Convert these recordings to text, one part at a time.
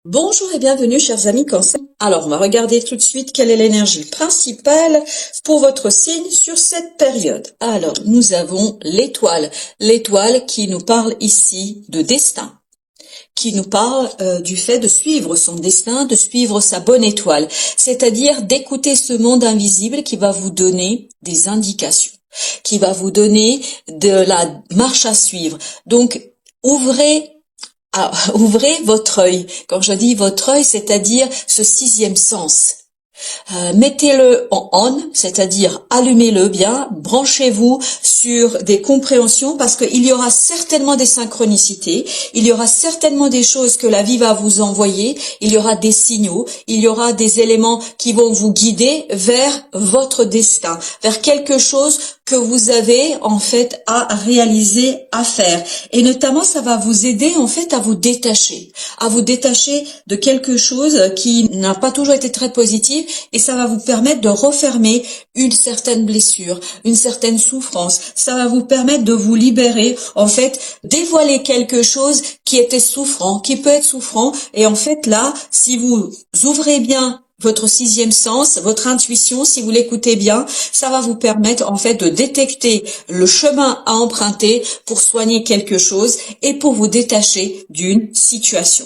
Bonjour et bienvenue chers amis Cancer. Alors on va regarder tout de suite quelle est l'énergie principale pour votre signe sur cette période. Alors nous avons l'étoile, l'étoile qui nous parle ici de destin, qui nous parle du fait de suivre son destin, de suivre sa bonne étoile, c'est-à-dire d'écouter ce monde invisible qui va vous donner des indications, qui va vous donner de la marche à suivre. Donc ouvrez votre œil. Quand je dis votre œil, c'est-à-dire ce sixième sens. Mettez-le en on, c'est-à-dire allumez-le bien, branchez-vous sur des compréhensions parce qu'il y aura certainement des synchronicités, il y aura certainement des choses que la vie va vous envoyer, il y aura des signaux, il y aura des éléments qui vont vous guider vers votre destin, vers quelque chose que vous avez en fait à réaliser, à faire. Et notamment, ça va vous aider en fait à vous détacher de quelque chose qui n'a pas toujours été très positif, et ça va vous permettre de refermer une certaine blessure, une certaine souffrance. Ça va vous permettre de vous libérer, en fait, dévoiler quelque chose qui était souffrant, qui peut être souffrant. Et en fait, là, si vous ouvrez bien votre sixième sens, votre intuition, si vous l'écoutez bien, ça va vous permettre en fait de détecter le chemin à emprunter pour soigner quelque chose et pour vous détacher d'une situation.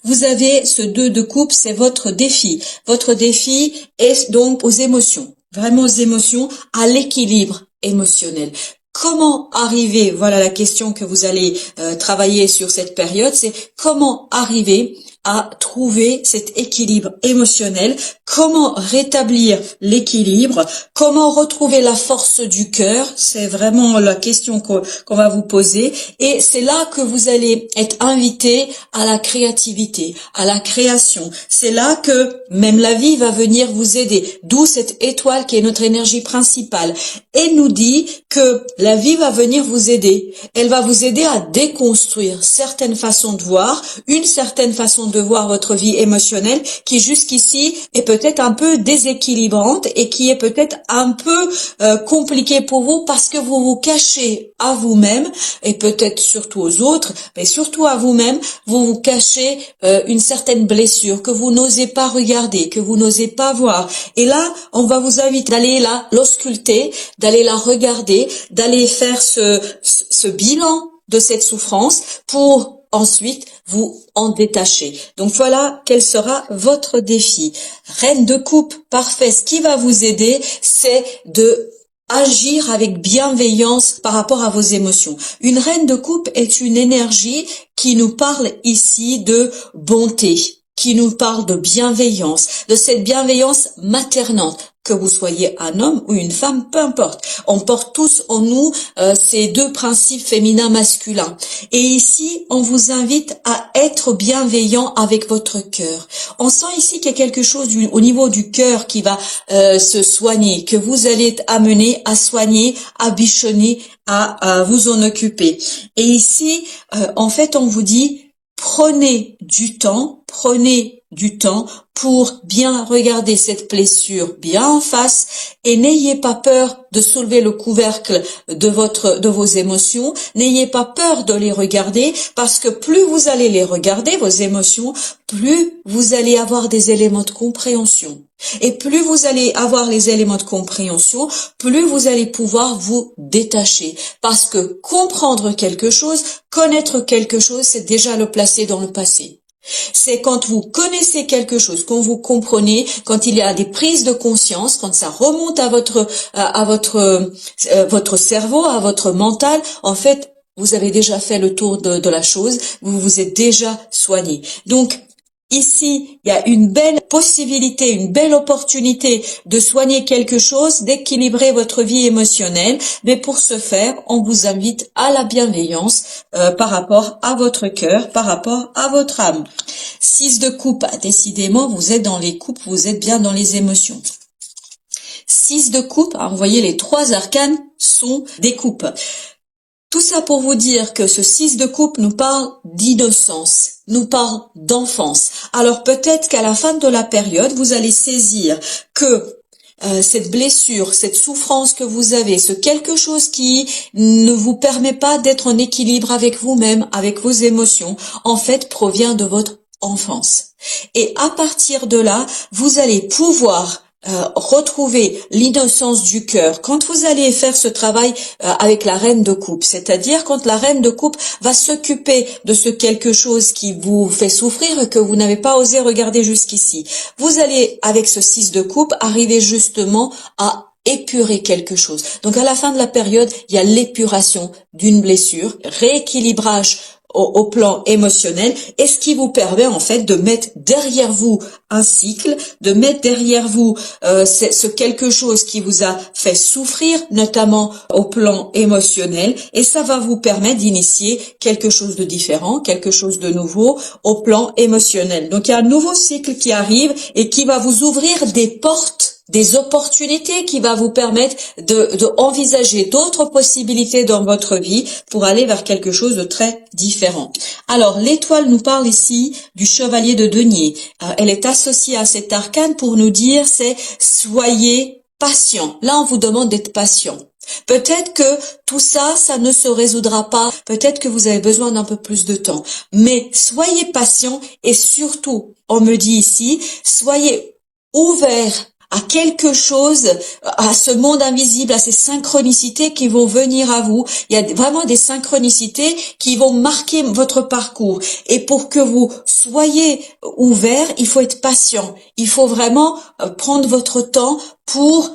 Vous avez ce 2 de coupe, c'est votre défi. Votre défi est donc aux émotions, vraiment aux émotions, à l'équilibre émotionnel. Comment arriver, voilà la question que vous allez travailler sur cette période, c'est comment arriver à trouver cet équilibre émotionnel, comment rétablir l'équilibre, comment retrouver la force du cœur, c'est vraiment la question qu'on va vous poser, et c'est là que vous allez être invité à la créativité, à la création. C'est là que même la vie va venir vous aider, d'où cette étoile qui est notre énergie principale, et nous dit que la vie va venir vous aider. Elle va vous aider à déconstruire certaines façons de voir, une certaine façon de voir votre vie émotionnelle qui jusqu'ici est peut-être un peu déséquilibrante et qui est peut-être un peu compliquée pour vous parce que vous vous cachez à vous-même et peut-être surtout aux autres, mais surtout à vous-même, vous vous cachez une certaine blessure que vous n'osez pas regarder, que vous n'osez pas voir. Et là, on va vous inviter d'aller l'ausculter, d'aller la regarder, d'aller faire ce bilan de cette souffrance pour ensuite vous en détacher. Donc voilà quel sera votre défi. Reine de coupe, parfait. Ce qui va vous aider, c'est de agir avec bienveillance par rapport à vos émotions. Une reine de coupe est une énergie qui nous parle ici de bonté, qui nous parle de bienveillance, de cette bienveillance maternante. Que vous soyez un homme ou une femme, peu importe. On porte tous en nous ces deux principes féminin-masculin. Et ici, on vous invite à être bienveillant avec votre cœur. On sent ici qu'il y a quelque chose au niveau du cœur qui va se soigner, que vous allez être amené à soigner, à bichonner, à vous en occuper. Et ici, en fait, on vous dit, prenez du temps pour bien regarder cette blessure bien en face et n'ayez pas peur de soulever le couvercle de vos émotions. N'ayez pas peur de les regarder parce que plus vous allez les regarder, vos émotions, plus vous allez avoir des éléments de compréhension. Et plus vous allez avoir les éléments de compréhension, plus vous allez pouvoir vous détacher. Parce que comprendre quelque chose, connaître quelque chose, c'est déjà le placer dans le passé. C'est quand vous connaissez quelque chose, quand vous comprenez, quand il y a des prises de conscience, quand ça remonte à votre cerveau, à votre mental, en fait, vous avez déjà fait le tour de la chose, vous vous êtes déjà soigné. Donc, ici, il y a une belle possibilité, une belle opportunité de soigner quelque chose, d'équilibrer votre vie émotionnelle. Mais pour ce faire, on vous invite à la bienveillance par rapport à votre cœur, par rapport à votre âme. 6 de coupe, décidément, vous êtes dans les coupes, vous êtes bien dans les émotions. 6 de coupe, vous voyez, les 3 arcanes sont des coupes. Tout ça pour vous dire que ce 6 de coupe nous parle d'innocence, nous parle d'enfance. Alors peut-être qu'à la fin de la période, vous allez saisir que cette blessure, cette souffrance que vous avez, ce quelque chose qui ne vous permet pas d'être en équilibre avec vous-même, avec vos émotions, en fait provient de votre enfance. Et à partir de là, vous allez pouvoir retrouver l'innocence du cœur. Quand vous allez faire ce travail avec la reine de coupe, c'est-à-dire quand la reine de coupe va s'occuper de ce quelque chose qui vous fait souffrir et que vous n'avez pas osé regarder jusqu'ici, vous allez, avec ce 6 de coupe, arriver justement à épurer quelque chose. Donc à la fin de la période, il y a l'épuration d'une blessure, rééquilibrage au plan émotionnel, et ce qui vous permet en fait de mettre derrière vous un cycle, de mettre derrière vous ce quelque chose qui vous a fait souffrir, notamment au plan émotionnel, et ça va vous permettre d'initier quelque chose de différent, quelque chose de nouveau au plan émotionnel. Donc il y a un nouveau cycle qui arrive et qui va vous ouvrir des portes, des opportunités, qui va vous permettre de envisager d'autres possibilités dans votre vie pour aller vers quelque chose de très différent. Alors, l'étoile nous parle ici du chevalier de denier. Elle est associée à cet arcane pour nous dire, c'est soyez patient. Là, on vous demande d'être patient. Peut-être que tout ça, ça ne se résoudra pas. Peut-être que vous avez besoin d'un peu plus de temps. Mais soyez patient et surtout, on me dit ici, soyez ouverts à quelque chose, à ce monde invisible, à ces synchronicités qui vont venir à vous. Il y a vraiment des synchronicités qui vont marquer votre parcours. Et pour que vous soyez ouverts, il faut être patient. Il faut vraiment prendre votre temps pour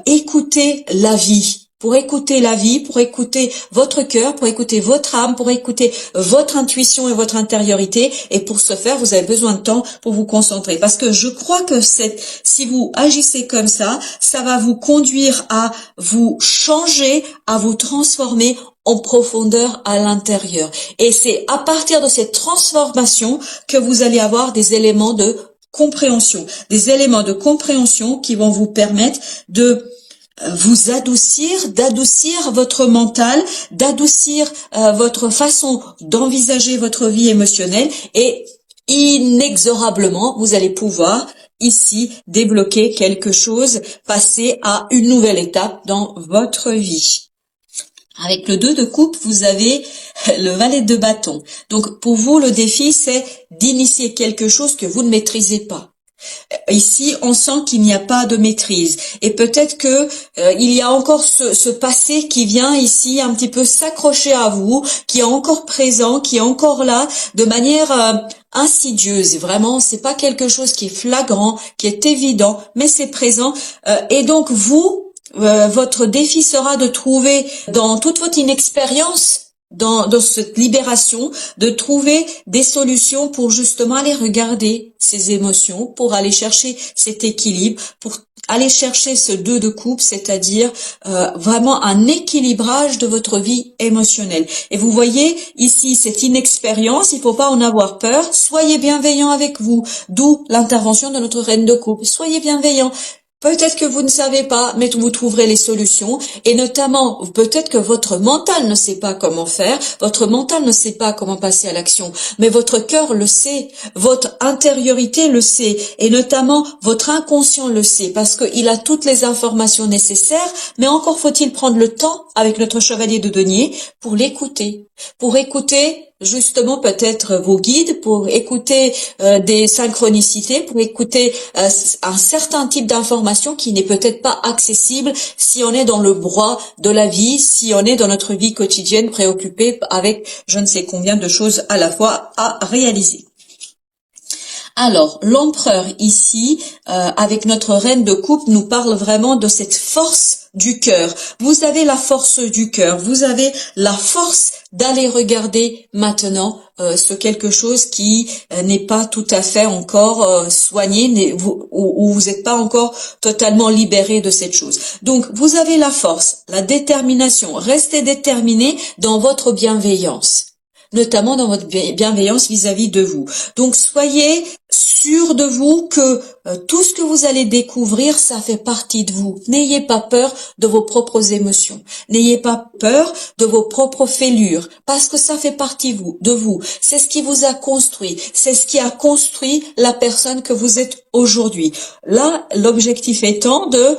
écouter la vie. Pour écouter la vie, pour écouter votre cœur, pour écouter votre âme, pour écouter votre intuition et votre intériorité. Et pour ce faire, vous avez besoin de temps pour vous concentrer. Parce que je crois que si vous agissez comme ça va vous conduire à vous changer, à vous transformer en profondeur à l'intérieur. Et c'est à partir de cette transformation que vous allez avoir des éléments de compréhension. Des éléments de compréhension qui vont vous permettre de vous d'adoucir votre mental, d'adoucir votre façon d'envisager votre vie émotionnelle, et inexorablement, vous allez pouvoir ici débloquer quelque chose, passer à une nouvelle étape dans votre vie. Avec le 2 de coupe, vous avez le valet de bâton. Donc pour vous, le défi, c'est d'initier quelque chose que vous ne maîtrisez pas. Ici, on sent qu'il n'y a pas de maîtrise, et peut-être que il y a encore ce passé qui vient ici un petit peu s'accrocher à vous, qui est encore présent, qui est encore là, de manière insidieuse. Vraiment, c'est pas quelque chose qui est flagrant, qui est évident, mais c'est présent. Et donc votre défi sera de trouver dans toute votre inexpérience, dans cette libération, de trouver des solutions pour justement aller regarder ces émotions, pour aller chercher cet équilibre, pour aller chercher ce 2 de coupe, c'est-à-dire vraiment un équilibrage de votre vie émotionnelle. Et vous voyez ici cette inexpérience, il faut pas en avoir peur, soyez bienveillant avec vous, d'où l'intervention de notre reine de coupe. Soyez bienveillant. Peut-être que vous ne savez pas, mais vous trouverez les solutions, et notamment, peut-être que votre mental ne sait pas comment faire, votre mental ne sait pas comment passer à l'action, mais votre cœur le sait, votre intériorité le sait, et notamment votre inconscient le sait, parce qu'il a toutes les informations nécessaires, mais encore faut-il prendre le temps, avec notre chevalier de denier, pour l'écouter, pour écouter justement peut-être vos guides, pour écouter des synchronicités, pour écouter un certain type d'information qui n'est peut-être pas accessible si on est dans le brouhaha de la vie, si on est dans notre vie quotidienne préoccupé avec je ne sais combien de choses à la fois à réaliser. Alors, l'empereur ici, avec notre reine de coupe, nous parle vraiment de cette force du cœur. Vous avez la force du cœur, vous avez la force d'aller regarder maintenant ce quelque chose qui n'est pas tout à fait encore soigné, où vous n'êtes pas encore totalement libéré de cette chose. Donc, vous avez la force, la détermination. Restez déterminé dans votre bienveillance, notamment dans votre bienveillance vis-à-vis de vous. Donc, soyez sûr de vous que tout ce que vous allez découvrir, ça fait partie de vous. N'ayez pas peur de vos propres émotions. N'ayez pas peur de vos propres fêlures, parce que ça fait partie de vous. C'est ce qui vous a construit. C'est ce qui a construit la personne que vous êtes aujourd'hui. Là, l'objectif étant de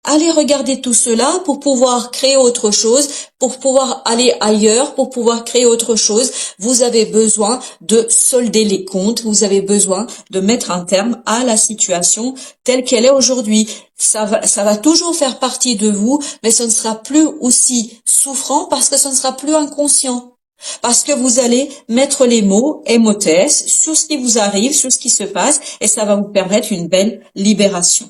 Allez regarder tout cela pour pouvoir créer autre chose, pour pouvoir aller ailleurs, pour pouvoir créer autre chose. Vous avez besoin de solder les comptes, vous avez besoin de mettre un terme à la situation telle qu'elle est aujourd'hui. Ça va toujours faire partie de vous, mais ce ne sera plus aussi souffrant parce que ce ne sera plus inconscient. Parce que vous allez mettre les mots émotes sur ce qui vous arrive, sur ce qui se passe, et ça va vous permettre une belle libération.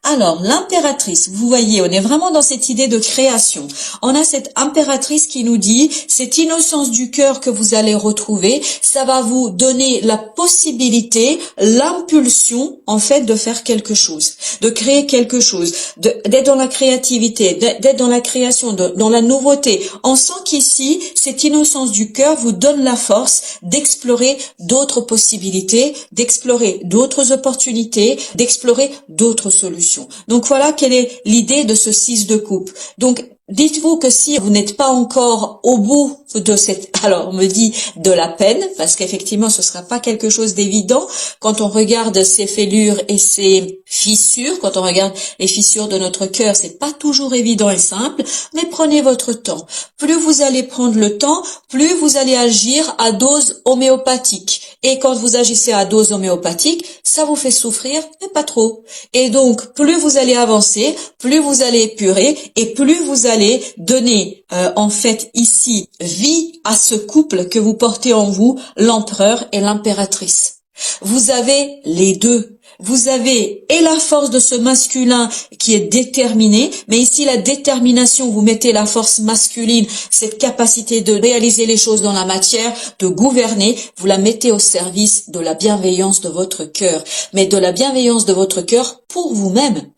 Alors, l'impératrice, vous voyez, on est vraiment dans cette idée de création. On a cette impératrice qui nous dit, cette innocence du cœur que vous allez retrouver, ça va vous donner la possibilité, l'impulsion, en fait, de faire quelque chose, de créer quelque chose, d'être dans la créativité, d'être dans la création, dans la nouveauté. On sent qu'ici, cette innocence du cœur vous donne la force d'explorer d'autres possibilités, d'explorer d'autres opportunités, d'explorer d'autres solutions. Donc voilà quelle est l'idée de ce 6 de coupe. Donc dites-vous que si vous n'êtes pas encore au bout de cette, alors on me dit de la peine, parce qu'effectivement ce sera pas quelque chose d'évident quand on regarde ces fêlures et ces fissures, quand on regarde les fissures de notre cœur, c'est pas toujours évident et simple, mais prenez votre temps. Plus vous allez prendre le temps, plus vous allez agir à dose homéopathique. Et quand vous agissez à dose homéopathique, ça vous fait souffrir, mais pas trop. Et donc, plus vous allez avancer, plus vous allez épurer et plus vous allez donner, en fait, ici, vie à ce couple que vous portez en vous, l'empereur et l'impératrice. Vous avez les deux. Vous avez et la force de ce masculin qui est déterminé, mais ici la détermination, vous mettez la force masculine, cette capacité de réaliser les choses dans la matière, de gouverner, vous la mettez au service de la bienveillance de votre cœur, mais de la bienveillance de votre cœur pour vous-même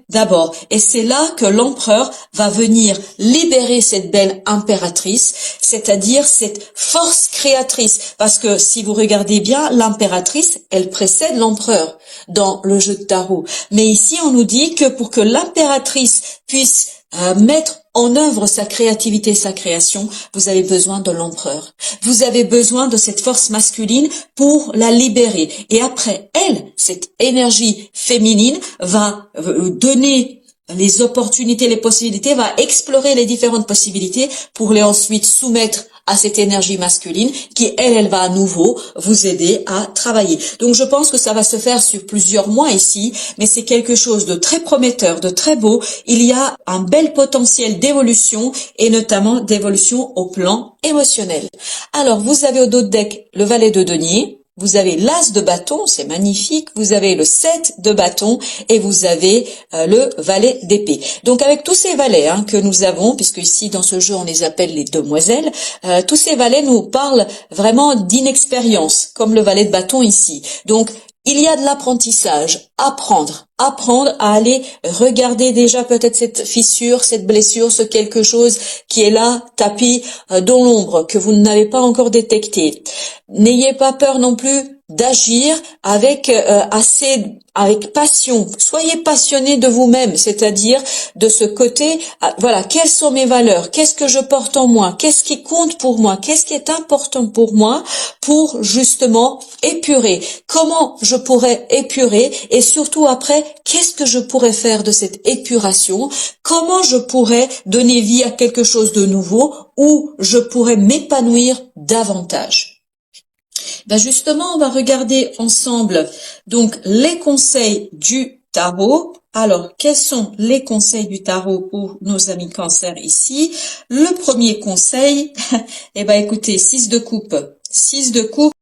d'abord. Et c'est là que l'empereur va venir libérer cette belle impératrice, c'est-à-dire cette force créatrice, parce que si vous regardez bien, l'impératrice, elle précède l'empereur dans le jeu de tarot. Mais ici, on nous dit que pour que l'impératrice puisse mettre en œuvre sa créativité, sa création, vous avez besoin de l'empereur. Vous avez besoin de cette force masculine pour la libérer. Et après, elle, cette énergie féminine, va donner les opportunités, les possibilités, va explorer les différentes possibilités pour les ensuite soumettre à cette énergie masculine qui, elle va à nouveau vous aider à travailler. Donc je pense que ça va se faire sur plusieurs mois ici, mais c'est quelque chose de très prometteur, de très beau. Il y a un bel potentiel d'évolution et notamment d'évolution au plan émotionnel. Alors vous avez au dos de deck le valet de denier. Vous avez l'as de bâton, c'est magnifique, vous avez le 7 de bâton et vous avez le valet d'épée. Donc avec tous ces valets que nous avons, puisque ici dans ce jeu on les appelle les demoiselles, tous ces valets nous parlent vraiment d'inexpérience, comme le valet de bâton ici. Donc il y a de l'apprentissage, apprendre à aller regarder déjà peut-être cette fissure, cette blessure, ce quelque chose qui est là, tapis dans l'ombre, que vous n'avez pas encore détecté. N'ayez pas peur non plus d'agir avec avec passion. Soyez passionné de vous-même, c'est-à-dire de ce côté, voilà, quelles sont mes valeurs, qu'est-ce que je porte en moi, qu'est-ce qui compte pour moi, qu'est-ce qui est important pour moi, pour justement épurer. Comment je pourrais épurer et surtout après, qu'est-ce que je pourrais faire de cette épuration, comment je pourrais donner vie à quelque chose de nouveau où je pourrais m'épanouir davantage. Ben justement, on va regarder ensemble donc les conseils du tarot. Alors, quels sont les conseils du tarot pour nos amis Cancer ici? Le premier conseil, eh ben écoutez, 6 de coupe. 6 de coupe,